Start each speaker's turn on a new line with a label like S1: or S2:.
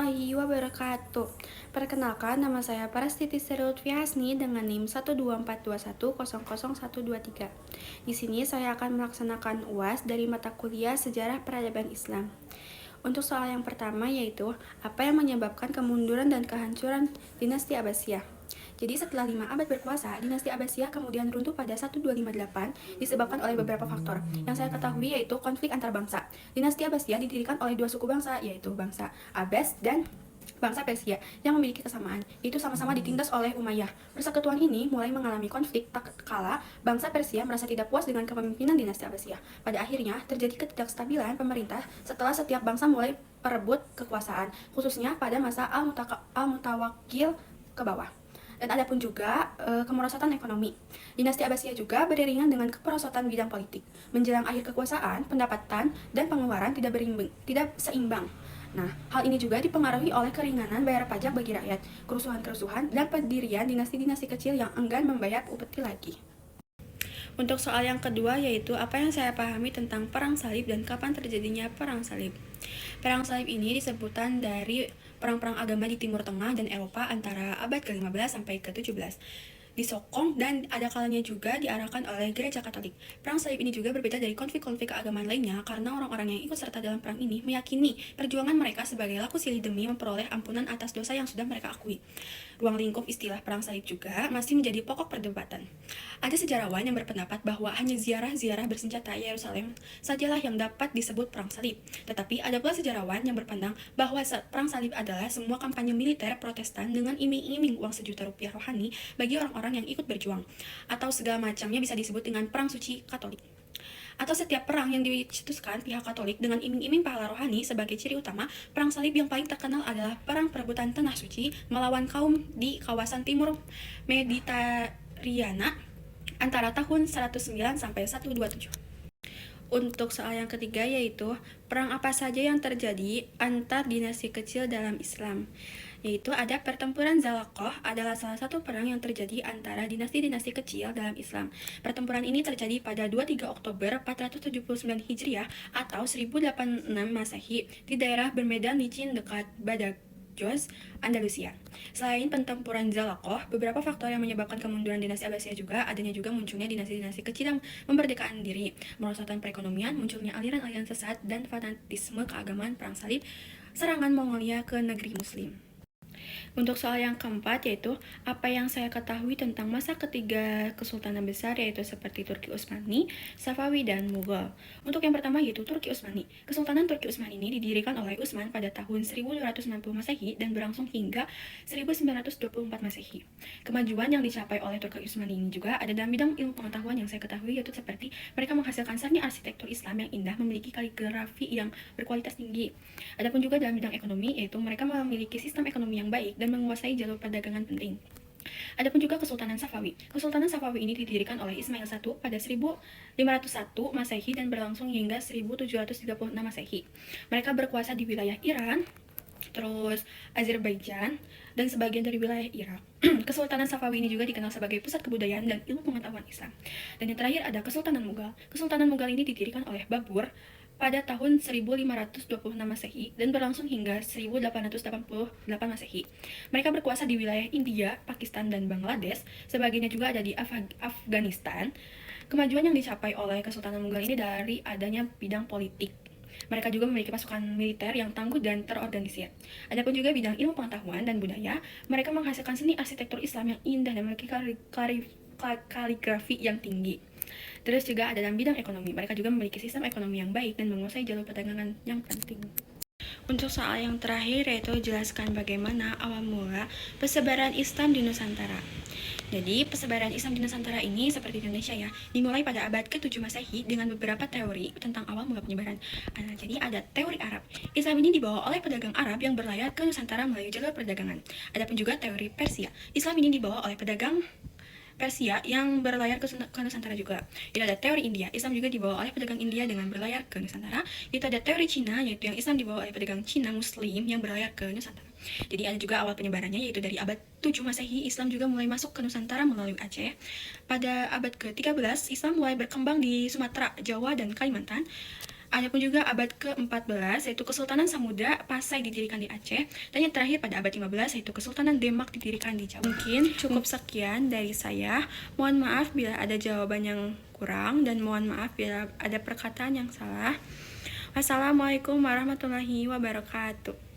S1: warahmatullahi wabarakatuh. Perkenalkan, nama saya Parastiti Lutfi Hasni dengan NIM 12421000123. Di sini saya akan melaksanakan UAS dari mata kuliah Sejarah Peradaban Islam. Untuk soal yang pertama yaitu, apa yang menyebabkan kemunduran dan kehancuran dinasti Abbasiyah? Jadi setelah 5 abad berkuasa, dinasti Abbasiyah kemudian runtuh pada 1258 disebabkan oleh beberapa faktor. Yang saya ketahui yaitu konflik antar bangsa. Dinasti Abbasiyah didirikan oleh dua suku bangsa, yaitu bangsa Abbas dan bangsa Persia yang memiliki kesamaan, yaitu sama-sama ditindas oleh Umayyah. Persekutuan ini mulai mengalami konflik tak kala bangsa Persia merasa tidak puas dengan kepemimpinan dinasti Abbasiyah. Pada akhirnya, terjadi ketidakstabilan pemerintah setelah setiap bangsa mulai perebut kekuasaan, khususnya pada masa Al-Mutawakkil ke bawah. Dan ada pun juga kemerosotan ekonomi. Dinasti Abbasiyah juga beriringan dengan kemerosotan bidang politik. Menjelang akhir kekuasaan, pendapatan dan pengeluaran tidak seimbang. Nah, hal ini juga dipengaruhi oleh keringanan bayar pajak bagi rakyat, kerusuhan-kerusuhan, dan pendirian dinasti-dinasti kecil yang enggan membayar upeti lagi. Untuk soal yang kedua yaitu apa yang saya pahami tentang perang salib dan kapan terjadinya perang salib. Perang salib ini disebutan dari perang-perang agama di Timur Tengah dan Eropa antara abad ke-15 sampai ke-17. Disokong dan ada kalanya juga diarahkan oleh gereja Katolik. Perang salib ini juga berbeda dari konflik-konflik keagamaan lainnya karena orang-orang yang ikut serta dalam perang ini meyakini perjuangan mereka sebagai laku silih demi memperoleh ampunan atas dosa yang sudah mereka akui. Ruang lingkup istilah perang salib juga masih menjadi pokok perdebatan. Ada sejarawan yang berpendapat bahwa hanya ziarah-ziarah bersenjata Yerusalem sajalah yang dapat disebut perang salib. Tetapi ada pula sejarawan yang berpandang bahwa perang salib adalah semua kampanye militer Protestan dengan iming-iming uang Rp1 rohani bagi orang-orang yang ikut berjuang, atau segala macamnya bisa disebut dengan perang suci Katolik. Atau setiap perang yang dicetuskan pihak Katolik dengan iming-iming pahala rohani sebagai ciri utama. Perang salib yang paling terkenal adalah perang perebutan tanah suci melawan kaum di kawasan timur Mediterania antara tahun 109 sampai 127. Untuk soal yang ketiga yaitu perang apa saja yang terjadi antar dinasti kecil dalam Islam. Yaitu ada pertempuran Zalakoh adalah salah satu perang yang terjadi antara dinasti-dinasti kecil dalam Islam. Pertempuran ini terjadi pada 23 Oktober 479 Hijriah atau 1086 Masehi di daerah bermedan licin dekat Badajoz, Andalusia. Selain pertempuran Zalakoh, beberapa faktor yang menyebabkan kemunduran dinasti Abbasiyah juga adanya juga munculnya dinasti-dinasti kecil yang memerdekakan diri, merosotan perekonomian, munculnya aliran-aliran sesat dan fanatisme keagamaan, perang salib, serangan Mongolia ke negeri Muslim. Untuk soal yang keempat yaitu apa yang saya ketahui tentang masa ketiga kesultanan besar yaitu seperti Turki Utsmani, Safawi, dan Mughal. Untuk yang pertama yaitu Turki Utsmani. Kesultanan Turki Utsmani ini didirikan oleh Utsman pada tahun 1290 Masehi dan berlangsung hingga 1924 Masehi. Kemajuan yang dicapai oleh Turki Utsmani ini juga ada dalam bidang ilmu pengetahuan yang saya ketahui yaitu seperti mereka menghasilkan seni arsitektur Islam yang indah, memiliki kaligrafi yang berkualitas tinggi. Adapun juga dalam bidang ekonomi yaitu mereka memiliki sistem ekonomi yang baik dan menguasai jalur perdagangan penting. Adapun juga Kesultanan Safawi. Kesultanan Safawi ini didirikan oleh Ismail I pada 1501 Masehi dan berlangsung hingga 1736 Masehi. Mereka berkuasa di wilayah Iran, terus Azerbaijan, dan sebagian dari wilayah Irak. Kesultanan Safawi ini juga dikenal sebagai pusat kebudayaan dan ilmu pengetahuan Islam. Dan yang terakhir ada Kesultanan Mughal. Kesultanan Mughal ini didirikan oleh Babur pada tahun 1526 Masehi dan berlangsung hingga 1888 Masehi. Mereka berkuasa di wilayah India, Pakistan, dan Bangladesh. Sebagiannya juga ada di Afghanistan. Kemajuan yang dicapai oleh Kesultanan Mughal ini dari adanya bidang politik. Mereka juga memiliki pasukan militer yang tangguh dan terorganisir. Adapun juga bidang ilmu pengetahuan dan budaya, mereka menghasilkan seni arsitektur Islam yang indah dan memiliki kaligrafi yang tinggi. Terus juga ada dalam bidang ekonomi, mereka juga memiliki sistem ekonomi yang baik dan menguasai jalur perdagangan yang penting. Untuk soal yang terakhir yaitu jelaskan bagaimana awal mula persebaran Islam di Nusantara. Jadi persebaran Islam di Nusantara ini seperti di Indonesia ya, dimulai pada abad ke-7 Masehi dengan beberapa teori tentang awal mula penyebaran. Jadi ada teori Arab. Islam ini dibawa oleh pedagang Arab yang berlayar ke Nusantara melalui jalur perdagangan. Adapun juga teori Persia. Islam ini dibawa oleh pedagang Persia yang berlayar ke Nusantara juga. Itu ada teori India. Islam juga dibawa oleh pedagang India dengan berlayar ke Nusantara. Itu ada teori Cina, yaitu yang Islam dibawa oleh pedagang Cina Muslim yang berlayar ke Nusantara. Jadi ada juga awal penyebarannya yaitu dari abad 7 Masehi, Islam juga mulai masuk ke Nusantara melalui Aceh. Pada abad ke-13, Islam mulai berkembang di Sumatera, Jawa, dan Kalimantan. Adapun juga abad ke-14 yaitu Kesultanan Samudra Pasai didirikan di Aceh, dan yang terakhir pada abad 15 yaitu Kesultanan Demak didirikan di Jawa. Mungkin cukup sekian dari saya. Mohon maaf bila ada jawaban yang kurang dan mohon maaf bila ada perkataan yang salah. Wassalamualaikum warahmatullahi wabarakatuh.